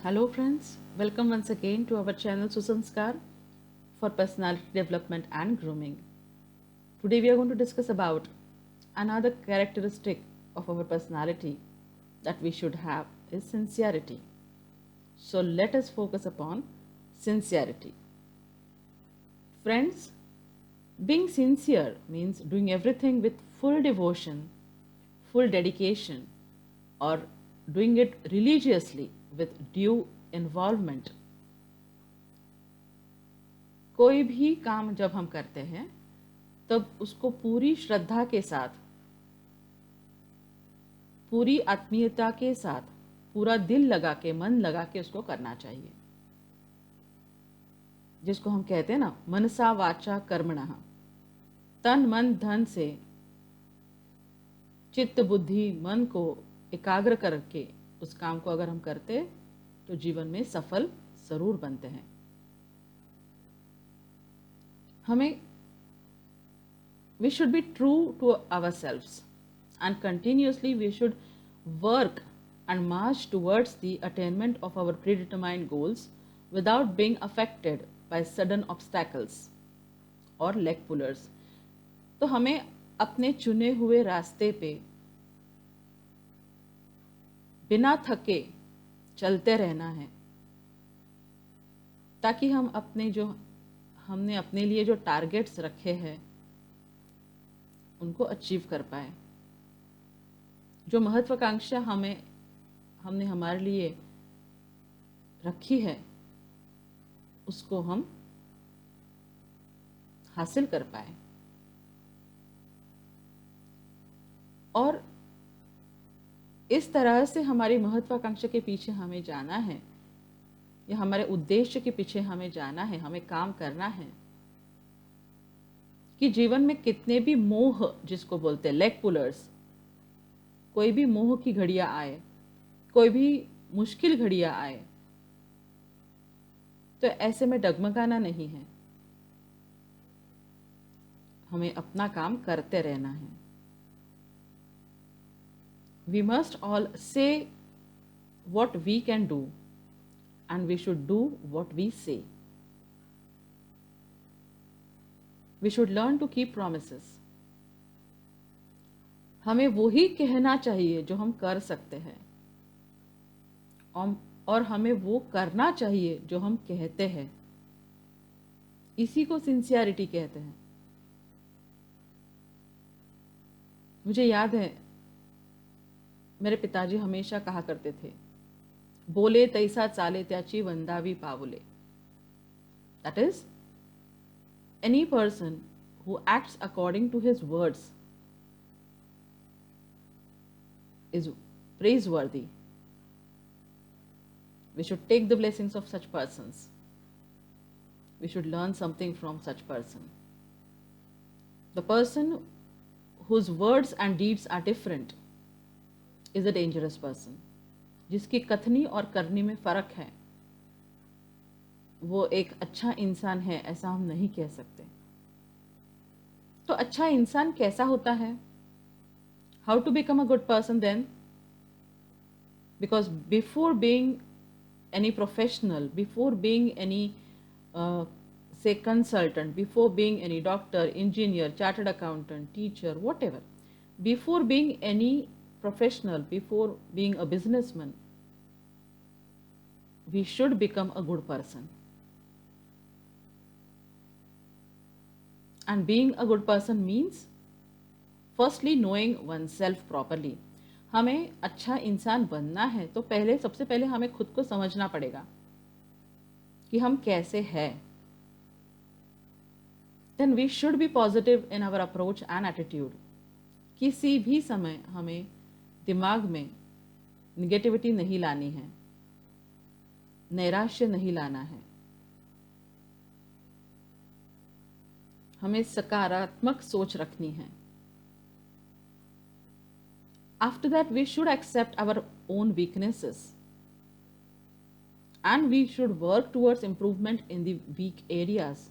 Hello friends, welcome once again to our channel Susanskar for personality development and grooming. Today we are going to discuss about another characteristic of our personality that we should have is sincerity. So let us focus upon sincerity. Friends, being sincere means doing everything with full devotion, full dedication, or doing it religiously with due involvement. कोई भी काम जब हम करते हैं तब उसको पूरी श्रद्धा के साथ, पूरी आत्मीयता के साथ, पूरा दिल लगा के, मन लगा के उसको करना चाहिए, जिसको हम कहते हैं ना मनसा वाचा कर्मणः, तन मन धन से चित्त बुद्धि मन को एकाग्र करके उस काम को अगर हम करते तो जीवन में सफल जरूर बनते हैं। हमें we should be true to ourselves and continuously we should work and march towards the attainment of our predetermined goals without being affected by sudden obstacles और leg pullers। तो हमें अपने चुने हुए रास्ते पे बिना थके चलते रहना है ताकि हम हमने अपने लिए जो टारगेट्स रखे हैं उनको अचीव कर पाए। जो महत्वाकांक्षा हमने हमारे लिए रखी है उसको हम हासिल कर पाए। और इस तरह से हमारी महत्वाकांक्षा के पीछे हमें जाना है या हमारे उद्देश्य के पीछे हमें जाना है, हमें काम करना है कि जीवन में कितने भी मोह, जिसको बोलते हैं लेग पुलर्स, कोई भी मोह की घड़ियां आए, कोई भी मुश्किल घड़ियां आए, तो ऐसे में डगमगाना नहीं है, हमें अपना काम करते रहना है। We must all say what we can do and we should do what we say. We should learn to keep promises. हमें वही कहना चाहिए जो हम कर सकते हैं और हमें वो करना चाहिए जो हम कहते हैं। इसी को सिंसियरिटी कहते हैं। मुझे याद है मेरे पिताजी हमेशा कहा करते थे, बोले तैसा चाले त्याची वंदावी पावले। That is, any person who acts according to his words is praiseworthy. We should take the blessings of such persons. We should learn something from such person. The person whose words and deeds are different is a dangerous person. जिसकी कथनी और करनी में फर्क है वो एक अच्छा इंसान है, ऐसा हम नहीं कह सकते। तो अच्छा इंसान कैसा होता है? How to become a good person then? Because before being any professional, before being any say consultant, before being any doctor, engineer, chartered accountant, teacher, whatever, before being any professional, before being a businessman, we should become a good person. And being a good person means firstly knowing oneself properly. हमें अच्छा इंसान बनना है तो सबसे पहले हमें खुद को समझना पड़ेगा कि हम कैसे हैं। Then we should be positive in our approach and attitude. किसी भी समय हमें दिमाग में निगेटिविटी नहीं लानी है, नैराश्य नहीं लाना है, हमें सकारात्मक सोच रखनी है। After that, we should accept our own weaknesses and we should work towards improvement in the weak areas.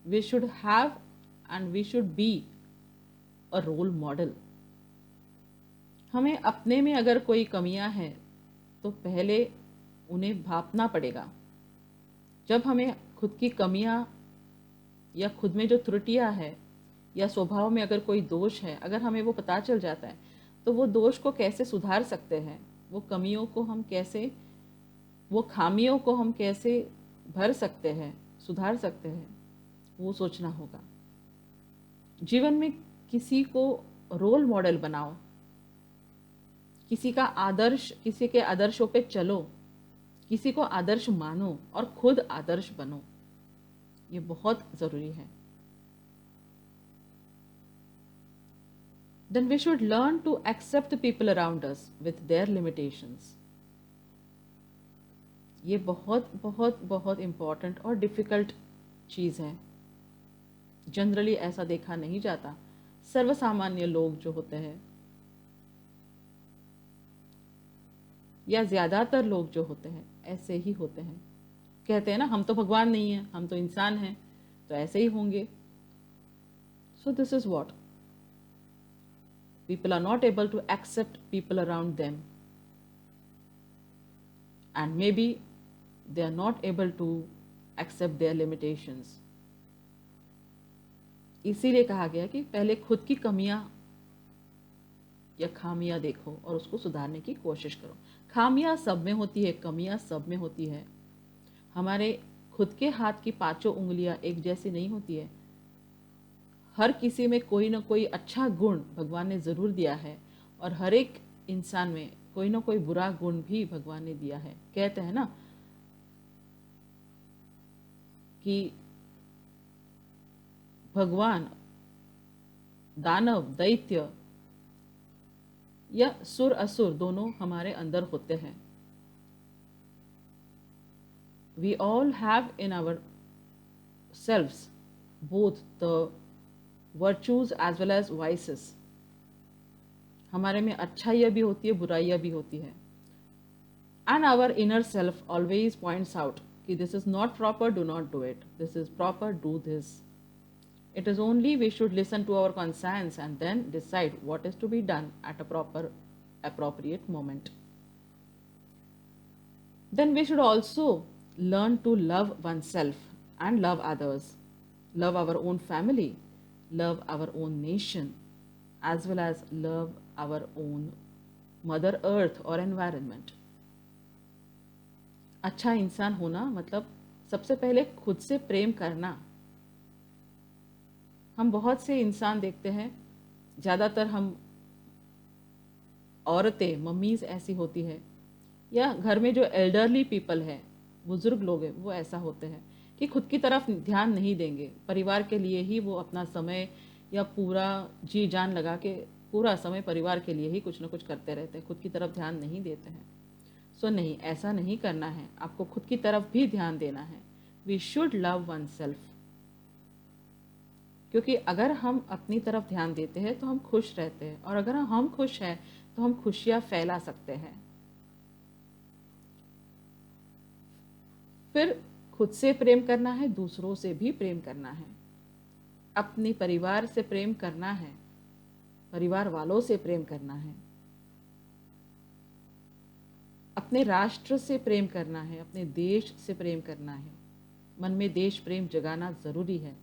We should have and we should be a role model. हमें अपने में अगर कोई कमियां हैं तो पहले उन्हें भांपना पड़ेगा। जब हमें खुद की कमियां या खुद में जो त्रुटियां है या स्वभाव में अगर कोई दोष है, अगर हमें वो पता चल जाता है, तो वो दोष को कैसे सुधार सकते हैं, वो कमियों को हम कैसे, वो खामियों को हम कैसे भर सकते हैं, सुधार सकते हैं, वो सोचना होगा। जीवन में किसी को रोल मॉडल बनाओ, किसी का आदर्श, किसी के आदर्शों पे चलो, किसी को आदर्श मानो और खुद आदर्श बनो। ये बहुत जरूरी है। Then we should learn to accept the people around us with their limitations. ये बहुत बहुत बहुत इम्पॉर्टेंट और डिफ़िकल्ट चीज़ है। जनरली ऐसा देखा नहीं जाता। सर्वसामान्य लोग जो होते हैं या ज़्यादातर लोग जो होते हैं ऐसे ही होते हैं। कहते हैं ना, हम तो भगवान नहीं हैं, हम तो इंसान हैं, तो ऐसे ही होंगे। So this is what people are not able to accept people around them, and maybe they are not able to accept their limitations. इसीलिए कहा गया कि पहले खुद की कमियां या खामियां देखो और उसको सुधारने की कोशिश करो। खामियां सब में होती है, कमियां सब में होती है। हमारे खुद के हाथ की पांचों उंगलियां एक जैसी नहीं होती है। हर किसी में कोई ना कोई अच्छा गुण भगवान ने ज़रूर दिया है, और हर एक इंसान में कोई ना कोई बुरा गुण भी भगवान ने दिया है। कहते हैं ना कि भगवान, दानव, दैत्य या सुर असुर दोनों हमारे अंदर होते हैं। We all have in our selves both the virtues as well as vices. हमारे में अच्छाइयाँ भी होती है, बुराइयाँ भी होती है। And our inner self always points out कि this is not proper, do not do it, this is proper, do this. It is only we should listen to our conscience and then decide what is to be done at a proper appropriate moment. Then we should also learn to love oneself and love others, love our own family, love our own nation, as well as love our own mother earth or environment. अच्छा इंसान होना मतलब सबसे पहले खुद से प्रेम करना। हम बहुत से इंसान देखते हैं, ज़्यादातर हम औरतें, मम्मीज़ ऐसी होती है, या घर में जो एल्डरली पीपल है, बुज़ुर्ग लोग हैं, वो ऐसा होते हैं कि खुद की तरफ ध्यान नहीं देंगे। परिवार के लिए ही वो अपना समय या पूरा जी जान लगा के पूरा समय परिवार के लिए ही कुछ ना कुछ करते रहते हैं, खुद की तरफ ध्यान नहीं देते हैं। सो नहीं, ऐसा नहीं करना है, आपको खुद की तरफ भी ध्यान देना है। We should love oneself, क्योंकि अगर हम अपनी तरफ ध्यान देते हैं तो हम खुश रहते हैं, और अगर हम खुश हैं तो हम खुशियाँ फैला सकते हैं। फिर खुद से प्रेम करना है, दूसरों से भी प्रेम करना है, अपने परिवार से प्रेम करना है, परिवार वालों से प्रेम करना है, अपने राष्ट्र से प्रेम करना है, अपने देश से प्रेम करना है। मन में देश प्रेम जगाना जरूरी है।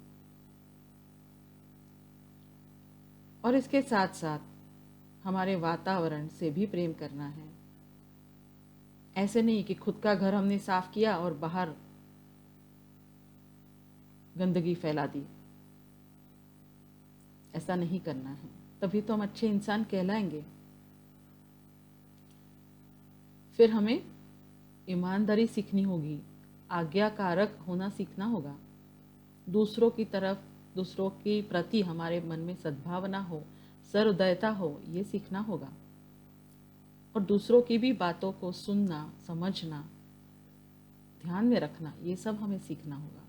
और इसके साथ साथ हमारे वातावरण से भी प्रेम करना है। ऐसे नहीं कि खुद का घर हमने साफ किया और बाहर गंदगी फैला दी। ऐसा नहीं करना है, तभी तो हम अच्छे इंसान कहलाएंगे। फिर हमें ईमानदारी सीखनी होगी, आज्ञाकारक होना सीखना होगा। दूसरों की तरफ, दूसरों के प्रति हमारे मन में सद्भावना हो, सहृदयता हो, ये सीखना होगा। और दूसरों की भी बातों को सुनना, समझना, ध्यान में रखना, ये सब हमें सीखना होगा।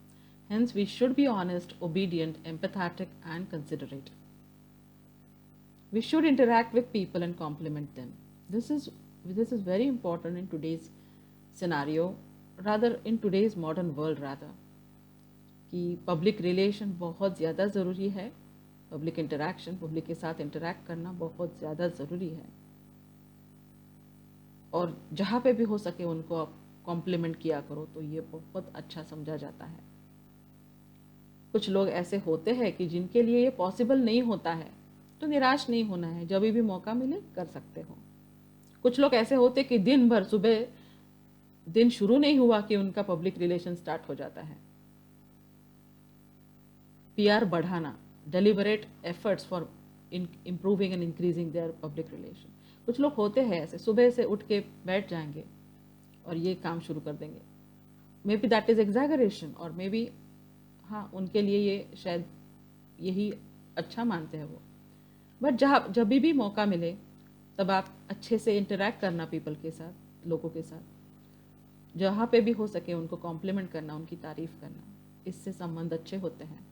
Hence we should be honest, obedient, empathetic and considerate. We should interact with people and compliment them. This is very important in today's scenario, rather in today's modern world rather, कि पब्लिक रिलेशन बहुत ज़्यादा ज़रूरी है। Public interaction, public के साथ interact करना बहुत ज़्यादा ज़रूरी है। और जहाँ पे भी हो सके उनको आप कॉम्प्लीमेंट किया करो तो ये बहुत अच्छा समझा जाता है। कुछ लोग ऐसे होते हैं कि जिनके लिए ये पॉसिबल नहीं होता है, तो निराश नहीं होना है, जब भी मौका मिले कर सकते हो। कुछ लोग ऐसे होते कि दिन भर, सुबह दिन शुरू नहीं हुआ कि उनका पब्लिक रिलेशन स्टार्ट हो जाता है। पीआर बढ़ाना, deliberate efforts for improving and increasing there public relation. कुछ लोग होते हैं ऐसे, सुबह से उठ के बैठ जाएंगे और ये काम शुरू कर देंगे। May be that is exaggeration, और मे बी हाँ उनके लिए ये शायद यही अच्छा मानते हैं वो। बट जब भी मौका मिले तब आप अच्छे से इंटरेक्ट करना पीपल के साथ, लोगों के साथ, जहाँ पे भी हो सके उनको कॉम्प्लीमेंट करना, उनकी तारीफ करना, इससे संबंध अच्छे होते हैं।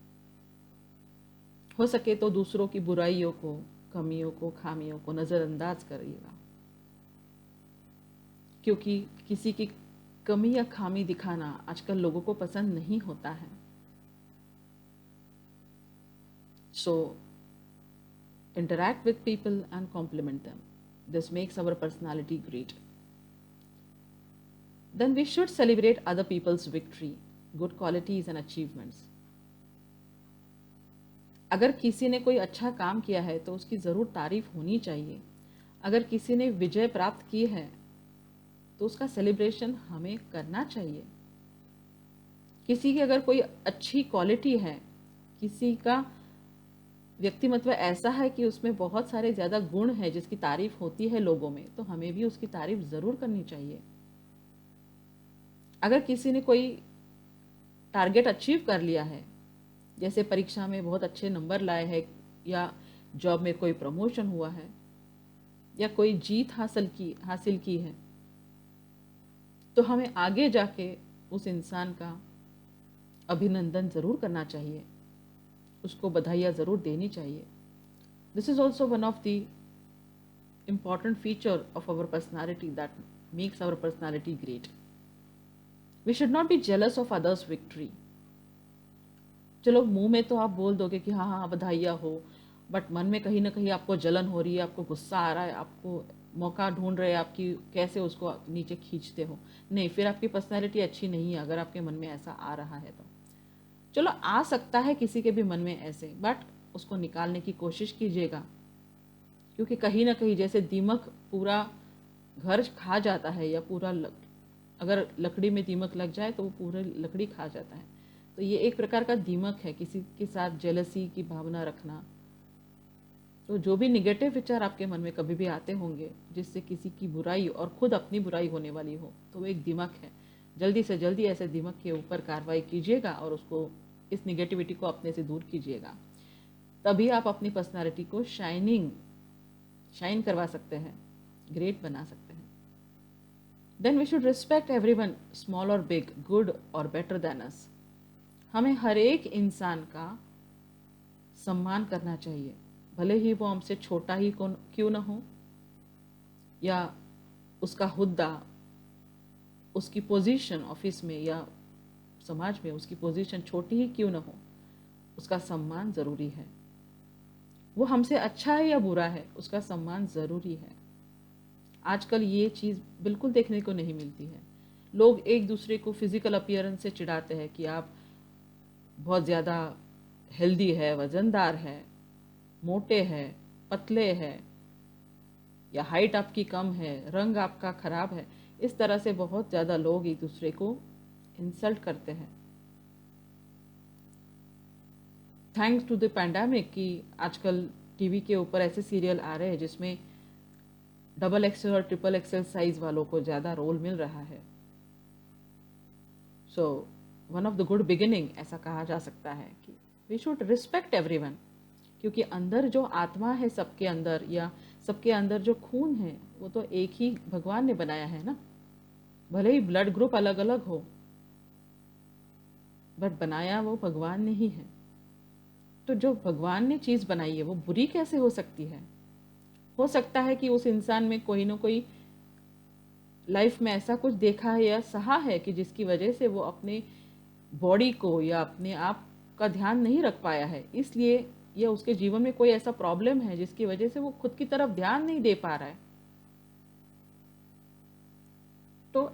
हो सके तो दूसरों की बुराइयों को, कमियों को, खामियों को नज़रअंदाज करिएगा, क्योंकि किसी की कमी या खामी दिखाना आजकल लोगों को पसंद नहीं होता है। सो interact with people and compliment them. This makes our personality great. Then we should celebrate other people's victory, good qualities and achievements. अगर किसी ने कोई अच्छा काम किया है तो उसकी ज़रूर तारीफ होनी चाहिए। अगर किसी ने विजय प्राप्त की है तो उसका सेलिब्रेशन हमें करना चाहिए। किसी की अगर कोई अच्छी क्वालिटी है, किसी का व्यक्तिमत्व ऐसा है कि उसमें बहुत सारे ज़्यादा गुण हैं जिसकी तारीफ होती है लोगों में, तो हमें भी उसकी तारीफ ज़रूर करनी चाहिए। अगर किसी ने कोई टारगेट अचीव कर लिया है, जैसे परीक्षा में बहुत अच्छे नंबर लाए हैं, या जॉब में कोई प्रमोशन हुआ है, या कोई जीत हासिल की है, तो हमें आगे जाके उस इंसान का अभिनंदन ज़रूर करना चाहिए, उसको बधाइयाँ ज़रूर देनी चाहिए। This is also one of the important feature of our personality that makes our personality great. We should not be jealous of others' victory. चलो मुंह में तो आप बोल दोगे कि हाँ हाँ बधाइयाँ हो, बट मन में कहीं ना कहीं आपको जलन हो रही है, आपको गुस्सा आ रहा है, आपको मौका ढूंढ रहे हैं आपकी कैसे उसको नीचे खींचते हो। नहीं, फिर आपकी पर्सनैलिटी अच्छी नहीं है अगर आपके मन में ऐसा आ रहा है तो। चलो आ सकता है किसी के भी मन में ऐसे, बट उसको निकालने की कोशिश कीजिएगा, क्योंकि कहीं ना कहीं जैसे दीमक पूरा घर खा जाता है, या अगर लकड़ी में दीमक लग जाए तो वो पूरी लकड़ी खा जाता है, तो ये एक प्रकार का दीमक है किसी के साथ जेलसी की भावना रखना। तो जो भी निगेटिव विचार आपके मन में कभी भी आते होंगे जिससे किसी की बुराई और खुद अपनी बुराई होने वाली हो, तो वो एक दीमक है। जल्दी से जल्दी ऐसे दीमक के ऊपर कार्रवाई कीजिएगा और उसको, इस निगेटिविटी को अपने से दूर कीजिएगा, तभी आप अपनी पर्सनालिटी को शाइन करवा सकते हैं, ग्रेट बना सकते हैं। Then we should respect everyone, small और बिग, गुड और बेटर देन अस। हमें हर एक इंसान का सम्मान करना चाहिए, भले ही वो हमसे छोटा ही क्यों न हो, या उसका हुद्दा, उसकी पोजीशन ऑफिस में या समाज में उसकी पोजीशन छोटी ही क्यों न हो, उसका सम्मान ज़रूरी है। वो हमसे अच्छा है या बुरा है, उसका सम्मान ज़रूरी है। आजकल ये चीज़ बिल्कुल देखने को नहीं मिलती है। लोग एक दूसरे को फिजिकल अपीयरेंस से चिढ़ाते हैं कि आप बहुत ज़्यादा हेल्दी है, वज़नदार है, मोटे हैं, पतले हैं, या हाइट आपकी कम है, रंग आपका खराब है। इस तरह से बहुत ज़्यादा लोग एक दूसरे को इंसल्ट करते हैं। थैंक्स टू द पैंडेमिक कि आजकल टीवी के ऊपर ऐसे सीरियल आ रहे हैं जिसमें डबल एक्सेल और ट्रिपल एक्सेल साइज वालों को ज़्यादा रोल मिल रहा है। So one of the good beginning ऐसा कहा जा सकता है कि वी शुड रिस्पेक्ट एवरीवन, क्योंकि अंदर जो आत्मा है सबके अंदर, या सबके अंदर जो खून है, वो तो एक ही भगवान ने बनाया है ना। भले ही ब्लड ग्रुप अलग अलग हो, बट बनाया वो भगवान ने ही है। तो जो भगवान ने चीज़ बनाई है वो बुरी कैसे हो सकती है? हो सकता है कि उस इंसान में कोई ना कोई लाइफ में ऐसा कुछ देखा है या सहा है कि जिसकी वजह से वो अपने बॉडी को या अपने आप का ध्यान नहीं रख पाया है, इसलिए या उसके जीवन में कोई ऐसा प्रॉब्लम है जिसकी वजह से वो खुद की तरफ ध्यान नहीं दे पा रहा है। तो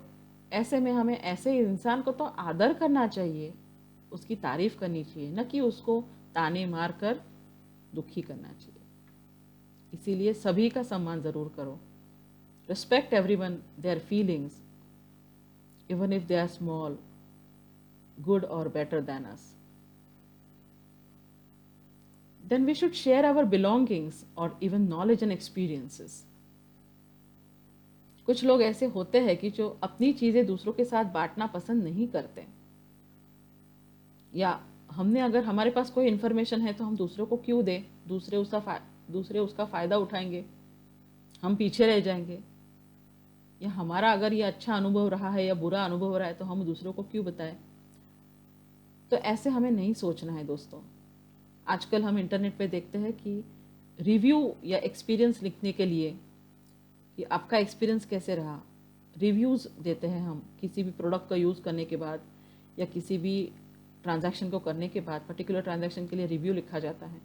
ऐसे में हमें ऐसे इंसान को तो आदर करना चाहिए, उसकी तारीफ करनी चाहिए, न कि उसको ताने मार कर दुखी करना चाहिए। इसीलिए सभी का सम्मान ज़रूर करो। Respect everyone their feelings even if they are small, good और better than us. Then we should share our belongings or even knowledge and experiences. कुछ लोग ऐसे होते हैं कि जो अपनी चीज़ें दूसरों के साथ बांटना पसंद नहीं करते, या हमने अगर हमारे पास कोई इन्फॉर्मेशन है तो हम दूसरों को क्यों दें, दूसरे उसका फ़ायदा उठाएंगे, हम पीछे रह जाएंगे। या हमारा अगर ये अच्छा अनुभव रहा है या बुरा अनुभव रहा है तो हम दूसरों को क्यों बताएं। तो ऐसे हमें नहीं सोचना है दोस्तों। आजकल हम इंटरनेट पे देखते हैं कि रिव्यू या एक्सपीरियंस लिखने के लिए कि आपका एक्सपीरियंस कैसे रहा, रिव्यूज़ देते हैं हम किसी भी प्रोडक्ट का यूज़ करने के बाद या किसी भी ट्रांजैक्शन को करने के बाद पर्टिकुलर ट्रांजैक्शन के लिए रिव्यू लिखा जाता है।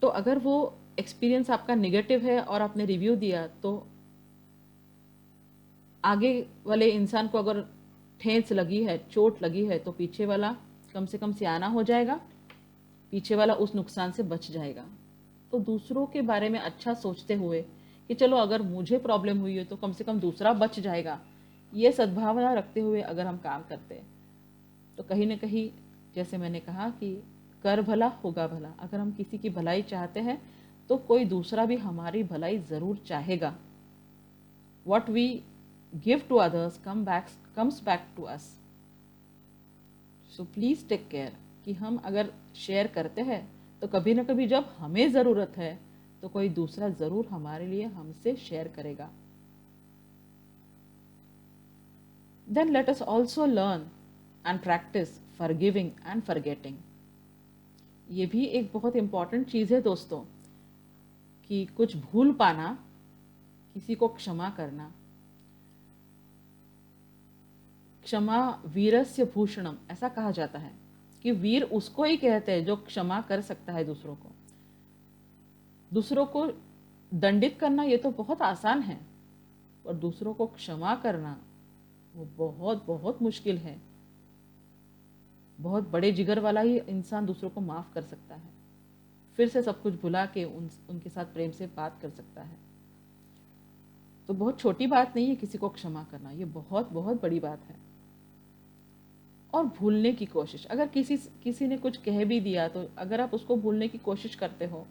तो अगर वो एक्सपीरियंस आपका नेगेटिव है और आपने रिव्यू दिया तो आगे वाले इंसान को अगर ठेस लगी है, चोट लगी है, तो पीछे वाला कम से कम सियाना हो जाएगा, पीछे वाला उस नुकसान से बच जाएगा। तो दूसरों के बारे में अच्छा सोचते हुए कि चलो अगर मुझे प्रॉब्लम हुई है तो कम से कम दूसरा बच जाएगा, ये सद्भावना रखते हुए अगर हम काम करते हैं तो कहीं ना कहीं, जैसे मैंने कहा कि कर भला होगा भला, अगर हम किसी की भलाई चाहते हैं तो कोई दूसरा भी हमारी भलाई ज़रूर चाहेगा। What we give to others comes back to us. So please take care कि हम अगर शेयर करते हैं तो कभी ना कभी जब हमें ज़रूरत है तो कोई दूसरा ज़रूर हमारे लिए हमसे शेयर करेगा। Then let us also learn and practice forgiving and forgetting. ये भी एक बहुत इंपॉर्टेंट चीज़ है दोस्तों, कि कुछ भूल पाना, किसी को क्षमा करना। क्षमा वीरस्य भूषणम, ऐसा कहा जाता है कि वीर उसको ही कहते हैं जो क्षमा कर सकता है दूसरों को। दूसरों को दंडित करना ये तो बहुत आसान है, और दूसरों को क्षमा करना वो बहुत बहुत मुश्किल है। बहुत बड़े जिगर वाला ही इंसान दूसरों को माफ़ कर सकता है, फिर से सब कुछ भुला के उनके साथ प्रेम से बात कर सकता है। तो बहुत छोटी बात नहीं है किसी को क्षमा करना, ये बहुत बहुत बड़ी बात है। और भूलने की कोशिश, अगर किसी ने कुछ कह भी दिया तो अगर आप उसको भूलने की कोशिश करते हो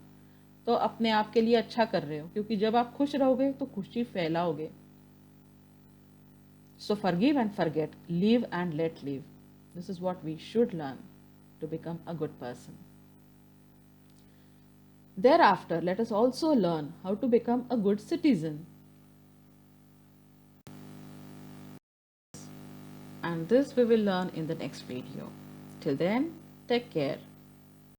तो अपने आप के लिए अच्छा कर रहे हो, क्योंकि जब आप खुश रहोगे तो खुशी फैलाओगे। So forgive and forget, live and let live, this is what we should learn to become a good person. Thereafter, let us also learn how to become a good citizen. And this we will learn in the next video. Till then, take care.